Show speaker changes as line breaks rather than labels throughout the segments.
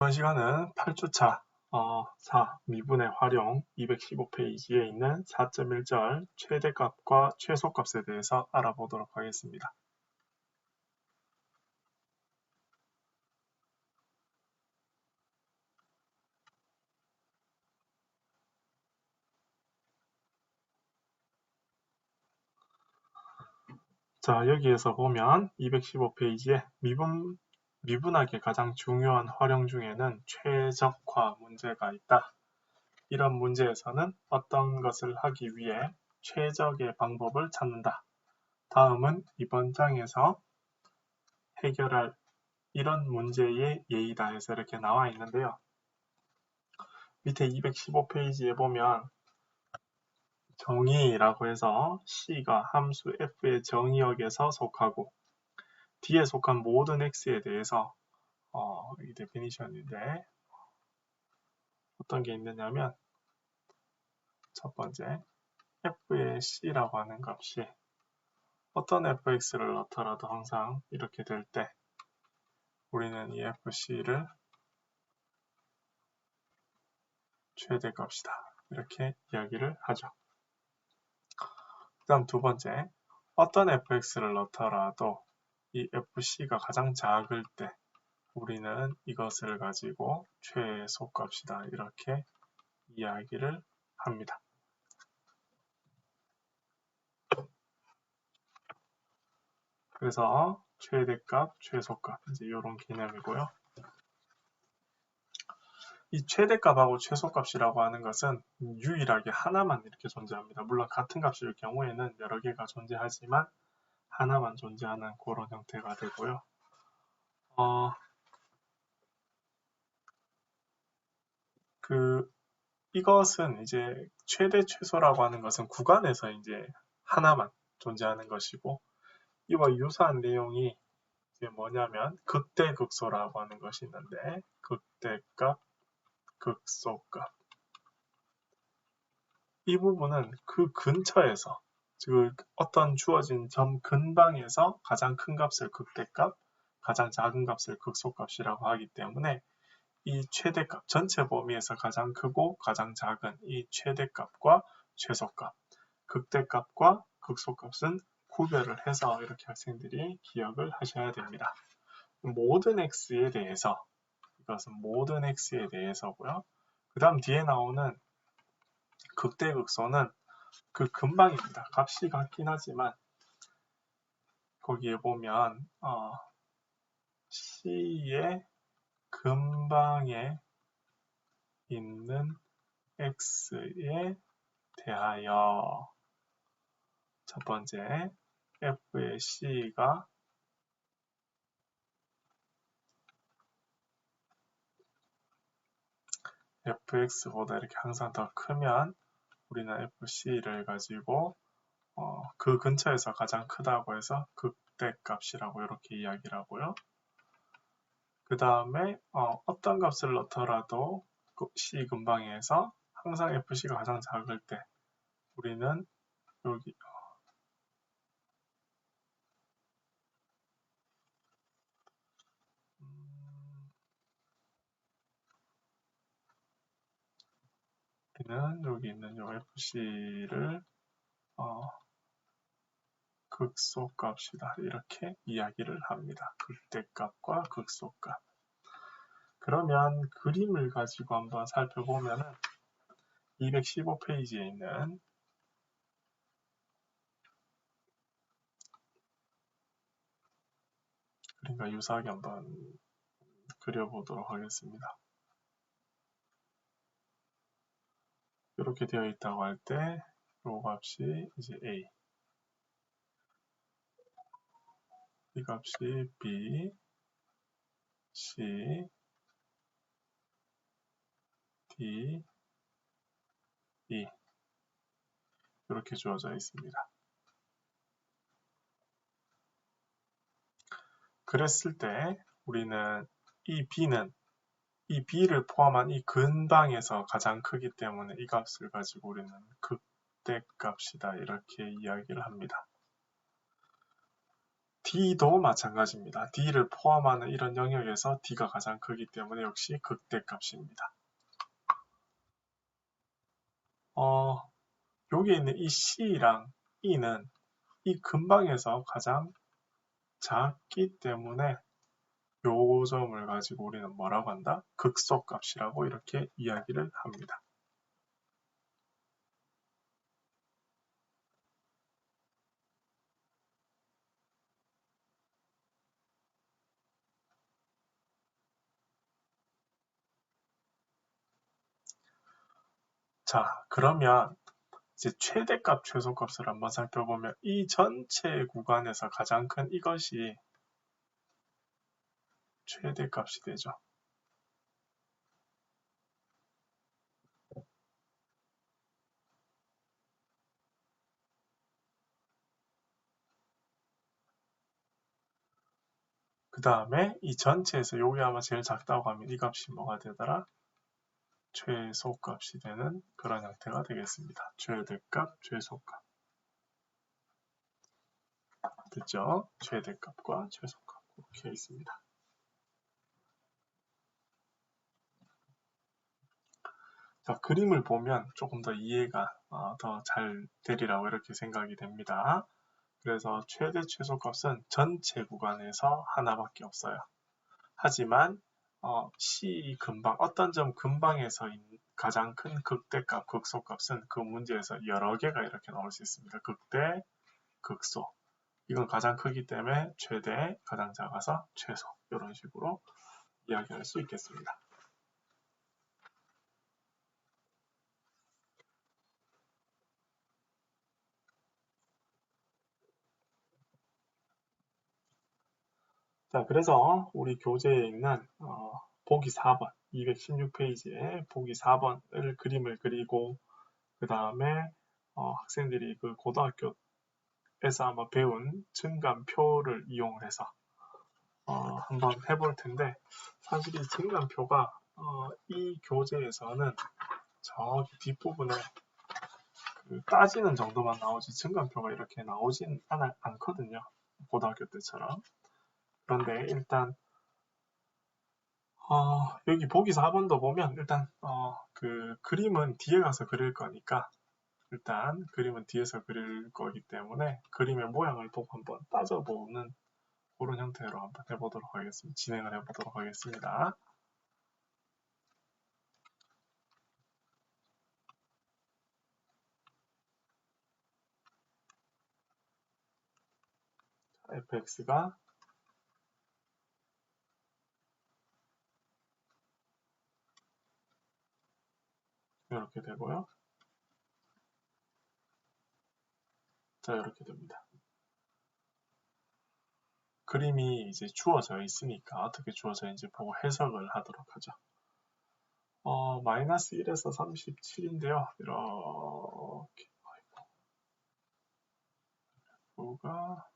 이번 시간은 8주차 4 미분의 활용 215페이지에 있는 4.1절 최대값과 최소값에 대해서 알아보도록 하겠습니다. 자, 여기에서 보면 215페이지에 미분하기 가장 중요한 활용 중에는 최적화 문제가 있다. 이런 문제에서는 어떤 것을 하기 위해 최적의 방법을 찾는다. 다음은 이번 장에서 해결할 이런 문제의 예이다 해서 이렇게 나와 있는데요. 밑에 215페이지에 보면 정의라고 해서 C가 함수 F의 정의역에서 속하고 D에 속한 모든 X에 대해서 이 데피니션인데 어떤 게 있느냐면 첫 번째 F의 C라고 하는 값이 어떤 fx를 넣더라도 항상 이렇게 될 때 우리는 이 fc를 최대값이다 이렇게 이야기를 하죠. 그 다음 두 번째 어떤 fx를 넣더라도 이 fc가 가장 작을 때 우리는 이것을 가지고 최소값이다 이렇게 이야기를 합니다. 그래서 최대값, 최소값 이제 이런 개념이고요. 이 최대값하고 최소값이라고 하는 것은 유일하게 하나만 이렇게 존재합니다. 물론 같은 값일 경우에는 여러 개가 존재하지만 하나만 존재하는 그런 형태가 되고요. 이것은 이제 최대 최소라고 하는 것은 구간에서 이제 하나만 존재하는 것이고 이와 유사한 내용이 이제 뭐냐면 극대극소라고 하는 것이 있는데 극대값, 극소값 이 부분은 그 근처에서 즉 어떤 주어진 점 근방에서 가장 큰 값을 극대값, 가장 작은 값을 극소값이라고 하기 때문에 이 최대값, 전체 범위에서 가장 크고 가장 작은 이 최대값과 최소값, 극대값과 극소값은 구별을 해서 이렇게 학생들이 기억을 하셔야 됩니다. 모든 x에 대해서, 이것은 모든 x에 대해서고요. 그 다음 뒤에 나오는 극대극소는 그 근방입니다. 값이 같긴 하지만 거기에 보면 C의 근방에 있는 X에 대하여 첫 번째 F의 C가 fx보다 이렇게 항상 더 크면 우리는 fc를 가지고 그 근처에서 가장 크다고 해서 극대값이라고 이렇게 이야기를 하고요. 그 다음에 어떤 값을 넣더라도 C 근방에서 항상 fc가 가장 작을 때 우리는 여기 우리는 여기 있는 요 fc를 극소값이다 이렇게 이야기를 합니다. 극대값과 극소값. 그러면 그림을 가지고 한번 살펴보면 215페이지에 있는 그림과 유사하게 한번 그려보도록 하겠습니다. 이렇게 되어 있다고 할 때 이 값이 이제 A, 이 값이 B, C, D, E 이렇게 주어져 있습니다. 그랬을 때 우리는 이 B를 포함한 이 근방에서 가장 크기 때문에 이 값을 가지고 우리는 극대값이다 이렇게 이야기를 합니다. D도 마찬가지입니다. D를 포함하는 이런 영역에서 D가 가장 크기 때문에 역시 극대값입니다. 여기에 있는 이 C랑 E는 이 근방에서 가장 작기 때문에 요 점을 가지고 우리는 뭐라고 한다? 극소값이라고 이렇게 이야기를 합니다. 자, 그러면 이제 최대값, 최소값을 한번 살펴보면 이 전체 구간에서 가장 큰 이것이 최대값이 되죠. 그 다음에 이 전체에서 여기 아마 제일 작다고 하면 이 값이 뭐가 되더라? 최소값이 되는 그런 형태가 되겠습니다. 최대값, 최소값. 됐죠? 최대값과 최소값. 이렇게 있습니다. 자, 그림을 보면 조금 더 이해가 더 잘 되리라고 이렇게 생각이 됩니다. 그래서 최대 최소값은 전체 구간에서 하나밖에 없어요. 하지만 C 근방, 어떤 점 근방에서 가장 큰 극대값, 극소값은 그 문제에서 여러 개가 이렇게 나올 수 있습니다. 극대, 극소. 이건 가장 크기 때문에 최대, 가장 작아서 최소. 이런 식으로 이야기할 수 있겠습니다. 자, 그래서 우리 교재에 있는 보기 4번, 216페이지에 보기 4번을 그림을 그리고 그 다음에 학생들이 그 고등학교에서 아마 배운 증감표를 이용해서 한번 해볼 텐데 사실 이 증감표가 이 교재에서는 저기 뒷부분에 그 따지는 정도만 나오지 증감표가 이렇게 나오진 않거든요. 고등학교 때처럼. 그런데 일단 여기 보기 4번도 보면 일단 그 그림은 뒤에 가서 그릴 거니까 일단 그림은 뒤에서 그릴 거기 때문에 그림의 모양을 보고 한번 따져보는 그런 형태로 한번 해보도록 하겠습니다. 진행을 해보도록 하겠습니다. fx가 이렇게 되고요. 자, 이렇게 됩니다. 그림이 이제 주어져 있으니까 어떻게 주어져 있는지 보고 해석을 하도록 하죠. 마이너스 1에서 37인데요. 이렇게 뭐가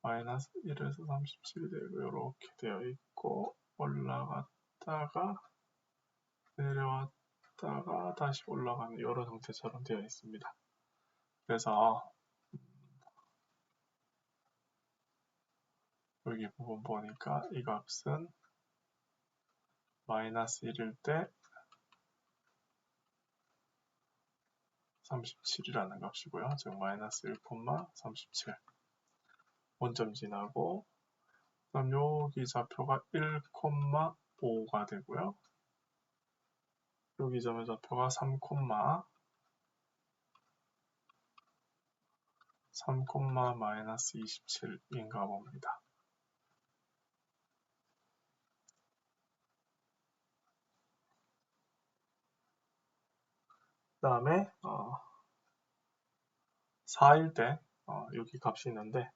마이너스 1에서 37이 되고 이렇게 되어 있고 올라갔다가 내려왔다가 다시 올라가는 이런 형태처럼 되어 있습니다. 그래서 여기 부분 보니까 이 값은 마이너스 1일 때 37이라는 값이고요. 즉 마이너스 1,37 원점 지나고 그럼 여기 좌표가 1,5가 되고요. 여기 점의 좌표가 3, 3, 마이너스 27인가 봅니다. 그 다음에 4일 때 여기 값이 있는데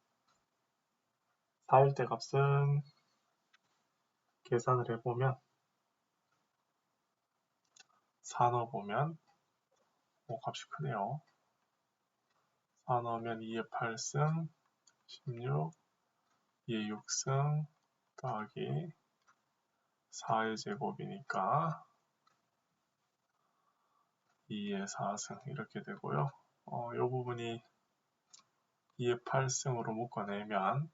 4일 때 값은 계산을 해보면 4 넣어보면 값이 크네요. 4 넣으면 2의 8승 16 2의 6승 더하기 4의 제곱이니까 2의 4승 이렇게 되고요. 이 부분이 2의 8승으로 묶어내면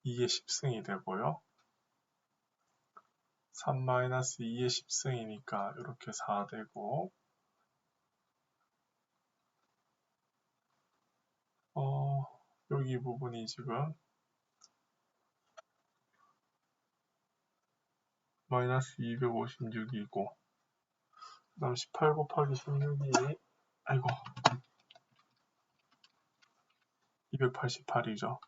2의 10승이 되고요. 3-2의 10승이니까 이렇게 4 되고 여기 부분이 지금 마이너스 256이고 그 다음 18 곱하기 16이 아이고 288이죠.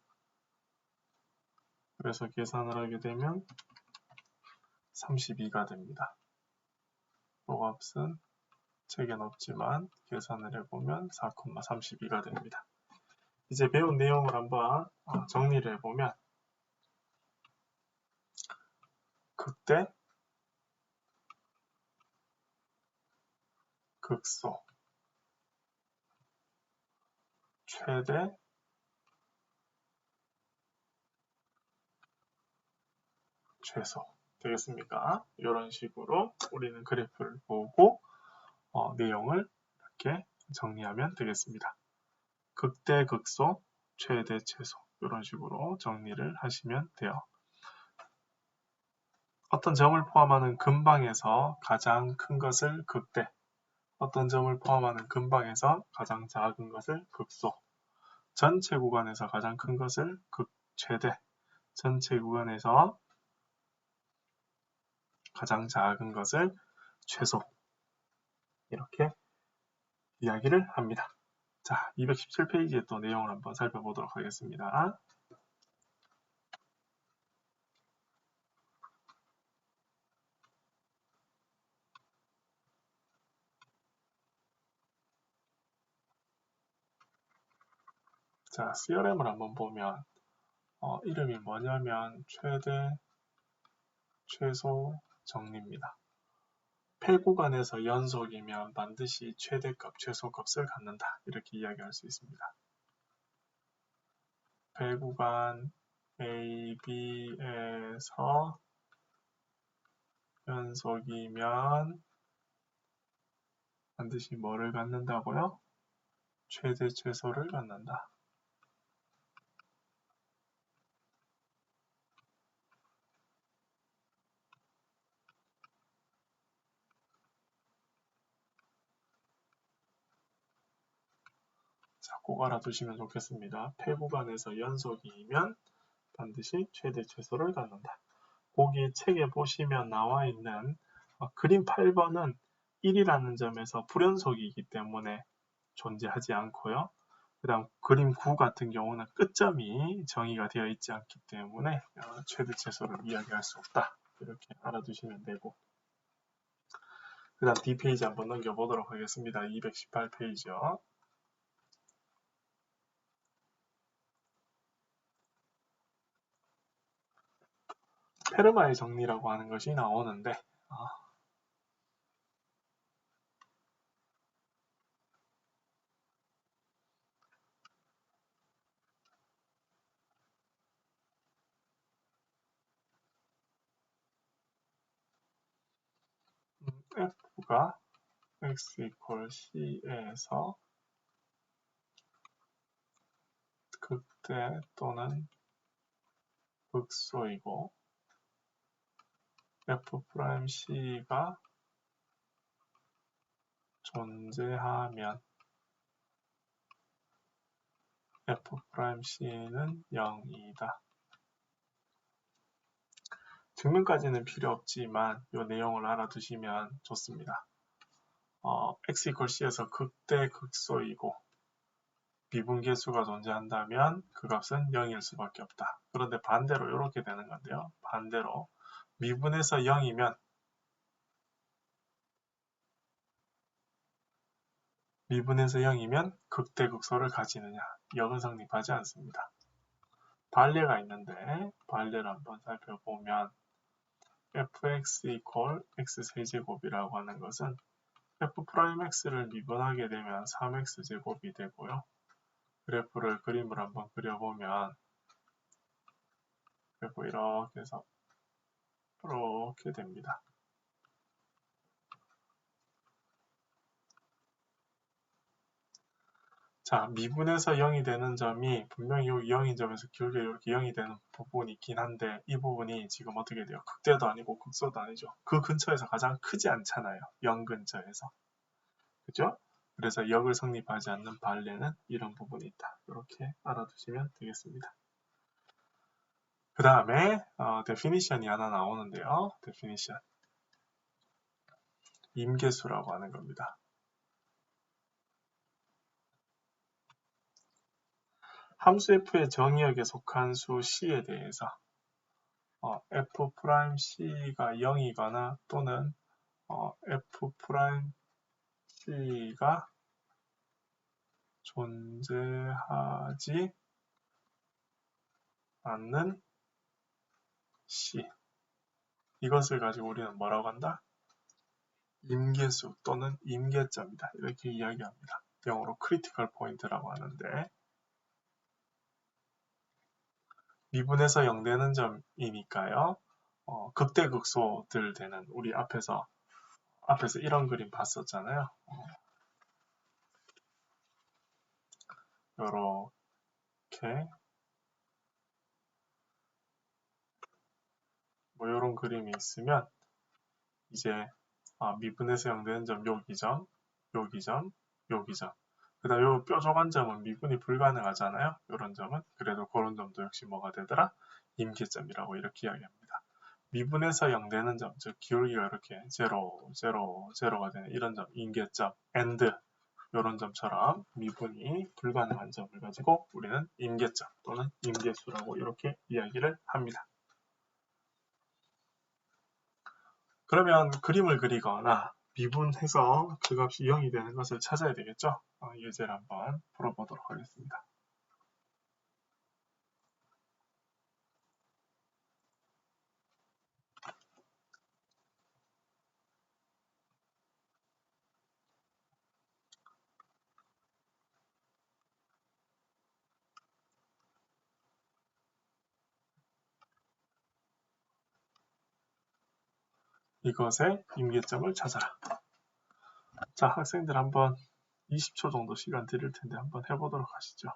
그래서 계산을 하게 되면 32가 됩니다. 요 값은 책엔 없지만 계산을 해보면 4,32가 됩니다. 이제 배운 내용을 한번 정리를 해보면 극대, 극소, 최대, 최소 되겠습니까? 이런 식으로 우리는 그래프를 보고 내용을 이렇게 정리하면 되겠습니다. 극대, 극소, 최대, 최소 이런 식으로 정리를 하시면 돼요. 어떤 점을 포함하는 근방에서 가장 큰 것을 극대, 어떤 점을 포함하는 근방에서 가장 작은 것을 극소, 전체 구간에서 가장 큰 것을 극최대, 전체 구간에서 가장 작은 것을 최소 이렇게 이야기를 합니다. 자, 217페이지의 또 내용을 한번 살펴보도록 하겠습니다. 자, CRM을 한번 보면 이름이 뭐냐면 최대, 최소 정리입니다. 폐구간에서 연속이면 반드시 최대값, 최소값을 갖는다. 이렇게 이야기할 수 있습니다. 폐구간 A, B에서 연속이면 반드시 뭐를 갖는다고요? 최대, 최소를 갖는다. 자, 꼭 알아두시면 좋겠습니다. 폐구간에서 연속이면 반드시 최대, 최소를 갖는다. 거기 책에 보시면 나와 있는 그림 8번은 1이라는 점에서 불연속이기 때문에 존재하지 않고요. 그 다음 그림 9 같은 경우는 끝점이 정의가 되어 있지 않기 때문에 최대, 최소를 이야기할 수 없다. 이렇게 알아두시면 되고 그 다음 D페이지 한번 넘겨보도록 하겠습니다. 218페이지요. 페르마의 정리라고 하는 것이 나오는데 F가 x equal c에서 극대 또는 극소이고 F'C가 존재하면 F'C는 0이다. 증명까지는 필요 없지만 이 내용을 알아두시면 좋습니다. x equal c에서 극대 극소이고 미분계수가 존재한다면 그 값은 0일 수밖에 없다. 그런데 반대로 이렇게 되는 건데요. 반대로 미분에서 0이면 극대 극소를 가지느냐? 이건 성립하지 않습니다. 반례가 있는데 반례를 한번 살펴보면 fx equal x세제곱이라고 하는 것은 f'x를 미분하게 되면 3x제곱이 되고요. 그래프를 그림을 한번 그려보면 그래프 이렇게 해서 이렇게 됩니다. 자, 미분에서 0이 되는 점이 분명히 여기 0인 점에서 기울기 이렇게 0이 되는 부분이 있긴 한데 이 부분이 지금 어떻게 돼요? 극대도 아니고 극소도 아니죠. 그 근처에서 가장 크지 않잖아요. 0 근처에서. 그죠? 그래서 역을 성립하지 않는 반례는 이런 부분이 있다. 이렇게 알아두시면 되겠습니다. 그 다음에 definition이 하나 나오는데요. definition. 임계수라고 하는 겁니다. 함수 f의 정의역에 속한 수 c에 대해서 f'c가 0이거나 또는 f'c가 존재하지 않는 c. 이것을 가지고 우리는 뭐라고 한다? 임계수 또는 임계점이다. 이렇게 이야기합니다. 영어로 critical point라고 하는데 미분에서 0 되는 점이니까요. 극대극소들 되는 우리 앞에서 이런 그림 봤었잖아요. 요렇게 뭐 요런 그림이 있으면 이제 미분에서 0 되는 점 여기점, 여기점, 여기점. 그 다음 요 뾰족한 점은 미분이 불가능하잖아요. 요런 점은. 그래도 그런 점도 역시 뭐가 되더라? 임계점이라고 이렇게 이야기합니다. 미분에서 0 되는 점, 즉 기울기가 이렇게 0, 0, 0가 되는 이런 점, 임계점, and 이런 점처럼 미분이 불가능한 점을 가지고 우리는 임계점 또는 임계수라고 이렇게 이야기를 합니다. 그러면 그림을 그리거나 미분해서 그 값이 0이 되는 것을 찾아야 되겠죠? 예제를 한번 풀어보도록 하겠습니다. 이것의 임계점을 찾아라. 자, 학생들 한번 20초 정도 시간 드릴 텐데 한번 해보도록 하시죠.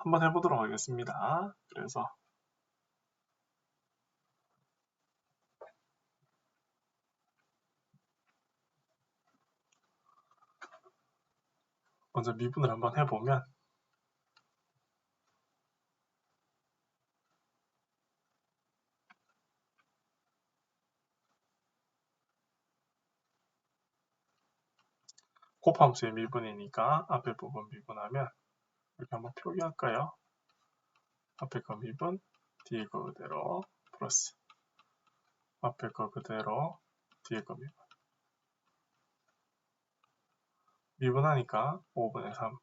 한번 해보도록 하겠습니다. 그래서 먼저 미분을 한번 해보면 곱함수의 미분이니까 앞에 부분 미분하면 이렇게 한번 표기할까요? 앞에 거 미분, 뒤에 거 그대로 플러스 앞에 거 그대로 뒤에 거 미분. 미분하니까 5분의 3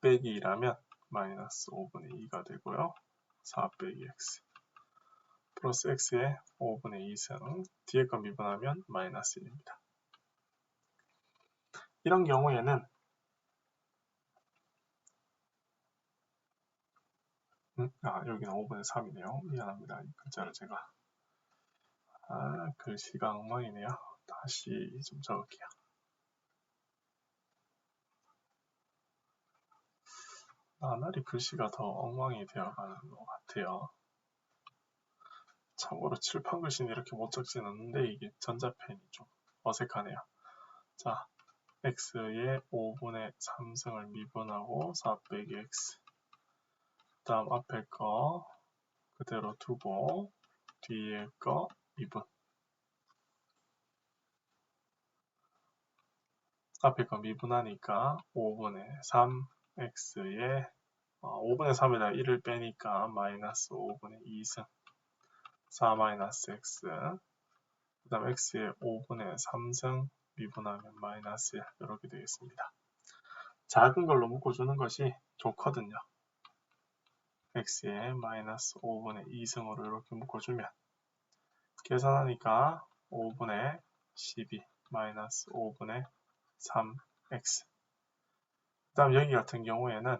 빼기 2라면 마이너스 5분의 2가 되고요. 4 빼기 x 플러스 x에 5분의 2승 뒤에 거 미분하면 마이너스 1입니다. 이런 경우에는 여기는 5분의 3이네요. 미안합니다. 이 글자를 제가 글씨가 엉망이네요. 다시 좀 적을게요. 나날이 글씨가 더 엉망이 되어가는 것 같아요. 참고로 칠판 글씨는 이렇게 못 적진 않는데 이게 전자펜이 좀 어색하네요. 자, x의 5분의 3승을 미분하고 4 빼기 x. 그 다음 앞에 거 그대로 두고 뒤에 거 미분. 앞에 거 미분하니까 5분의 3x의 5분의 3에다 1을 빼니까 마이너스 5분의 2승 4 마이너스 x. 그 다음 x의 5분의 3승 미분하면 마이너스 1 이렇게 되겠습니다. 작은 걸로 묶어주는 것이 좋거든요. x의 마이너스 5분의 2승으로 이렇게 묶어주면 계산하니까 5분의 12 마이너스 5분의 3x. 그 다음 여기 같은 경우에는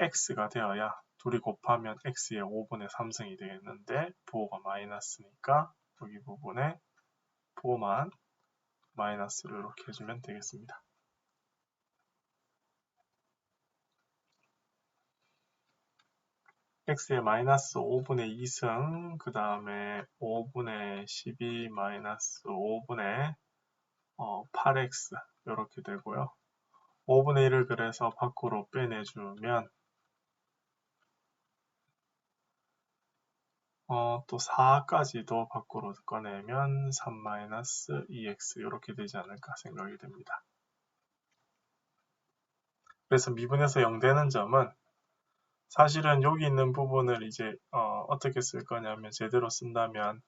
x가 되어야 둘이 곱하면 x의 5분의 3승이 되겠는데 부호가 마이너스니까 여기 부분에 부호만 마이너스를 이렇게 해주면 되겠습니다. x의 마이너스 5분의 2승 그 다음에 5분의 12 마이너스 5분의 8x 이렇게 되고요. 5분의 1을 그래서 밖으로 빼내주면 또 4까지도 밖으로 꺼내면 3-2x 이렇게 되지 않을까 생각이 됩니다. 그래서 미분에서 0 되는 점은 사실은 여기 있는 부분을 이제 어떻게 쓸 거냐면 제대로 쓴다면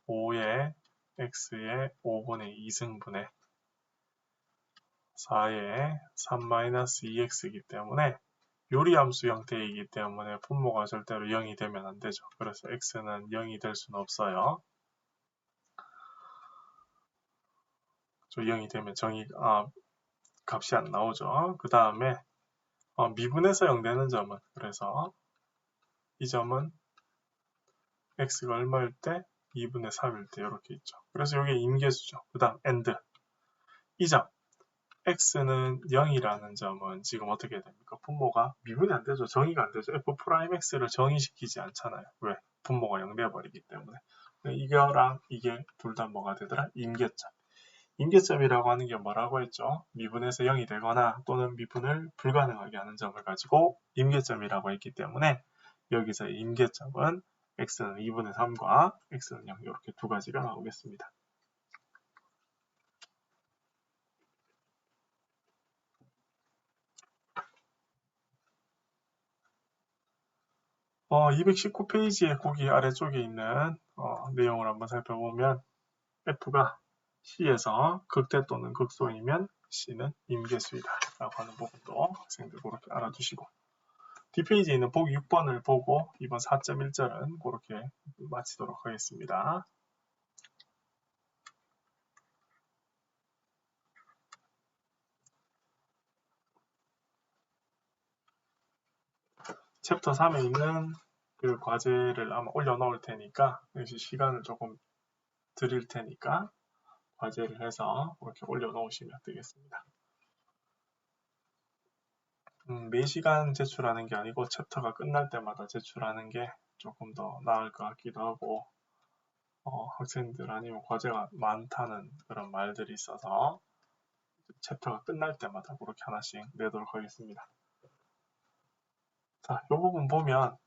5의 x의 5분의 2승분의 4의 3-2x이기 때문에 요리함수 형태이기 때문에 분모가 절대로 0이 되면 안 되죠. 그래서 x는 0이 될 수는 없어요. 0이 되면 값이 안 나오죠. 그 다음에 미분에서 0 되는 점은 그래서 이 점은 x가 얼마일 때 2분의 3일 때 이렇게 있죠. 그래서 이게 임계수죠. 그 다음 and 이 점 x는 0이라는 점은 지금 어떻게 됩니까? 분모가 미분이 안 되죠. 정의가 안 되죠. f'x를 정의시키지 않잖아요. 왜? 분모가 0 되어버리기 때문에. 이거랑 이게 둘 다 뭐가 되더라? 임계점. 임계점이라고 하는 게 뭐라고 했죠? 미분에서 0이 되거나 또는 미분을 불가능하게 하는 점을 가지고 임계점이라고 했기 때문에 여기서 임계점은 x는 2분의 3과 x는 0 이렇게 두 가지가 나오겠습니다. 어, 219페이지의 거기 아래쪽에 있는 내용을 한번 살펴보면 F가 C에서 극대 또는 극소이면 C는 임계수이다 라고 하는 부분도 학생들 그렇게 알아두시고 뒷페이지에 있는 보기 6번을 보고 이번 4.1절은 그렇게 마치도록 하겠습니다. 챕터 3에 있는 그 과제를 아마 올려놓을 테니까 역시 시간을 조금 드릴 테니까 과제를 해서 이렇게 올려놓으시면 되겠습니다. 매시간 제출하는 게 아니고 챕터가 끝날 때마다 제출하는 게 조금 더 나을 것 같기도 하고 학생들 아니면 과제가 많다는 그런 말들이 있어서 챕터가 끝날 때마다 그렇게 하나씩 내도록 하겠습니다. 자, 이 부분 보면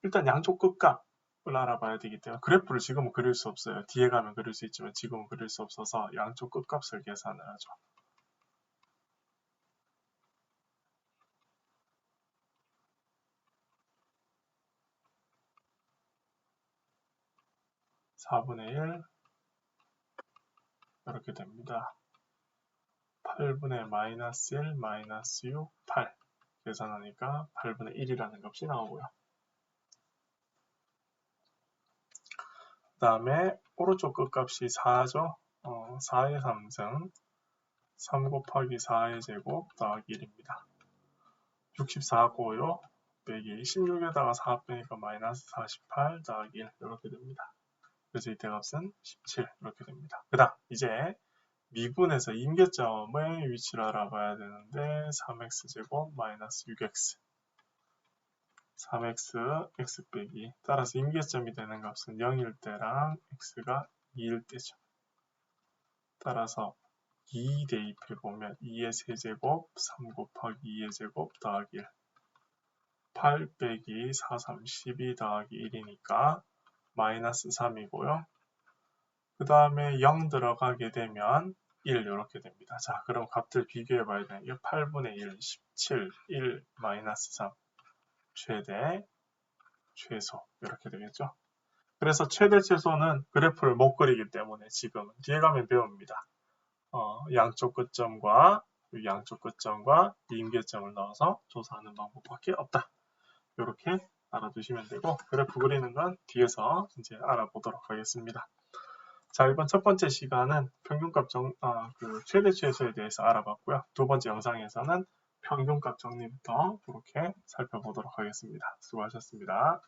일단 양쪽 끝값을 알아봐야 되기 때문에 그래프를 지금은 그릴 수 없어요. 뒤에 가면 그릴 수 있지만 지금은 그릴 수 없어서 양쪽 끝값을 계산을 하죠. (4분의 1) 이렇게 됩니다. 8분의 마이너스 1, 마이너스 6, 8 계산하니까 8분의 1이라는 값이 나오고요. 그 다음에 오른쪽 끝값이 4죠. 4의 3승 3 곱하기 4의 제곱 더하기 1입니다. 64고요. 빼기 16에다가 4 빼니까 마이너스 48 더하기 1 이렇게 됩니다. 그래서 이 대값은 17 이렇게 됩니다. 그 다음 이제 미분에서 임계점의 위치를 알아봐야 되는데 3x제곱 마이너스 6x 3x x 빼기 따라서 임계점이 되는 값은 0일 때랑 x가 2일 때죠. 따라서 2 대입해보면 2의 세제곱 3 곱하기 2의 제곱 더하기 1 8 빼기 4, 3, 12 더하기 1이니까 마이너스 3이고요. 그 다음에 0 들어가게 되면 1 이렇게 됩니다. 자, 그럼 값들 비교해 봐야 되는 8분의 1, 17, 1, 마이너스 3 최대, 최소 이렇게 되겠죠. 그래서 최대 최소는 그래프를 못 그리기 때문에 지금 뒤에 가면 배웁니다. 양쪽 끝점과 임계점을 넣어서 조사하는 방법밖에 없다. 이렇게 알아두시면 되고 그래프 그리는 건 뒤에서 이제 알아보도록 하겠습니다. 자, 이번 첫 번째 시간은 평균값 최대 최소에 대해서 알아봤고요. 두 번째 영상에서는 평균값 정리부터 그렇게 살펴보도록 하겠습니다. 수고하셨습니다.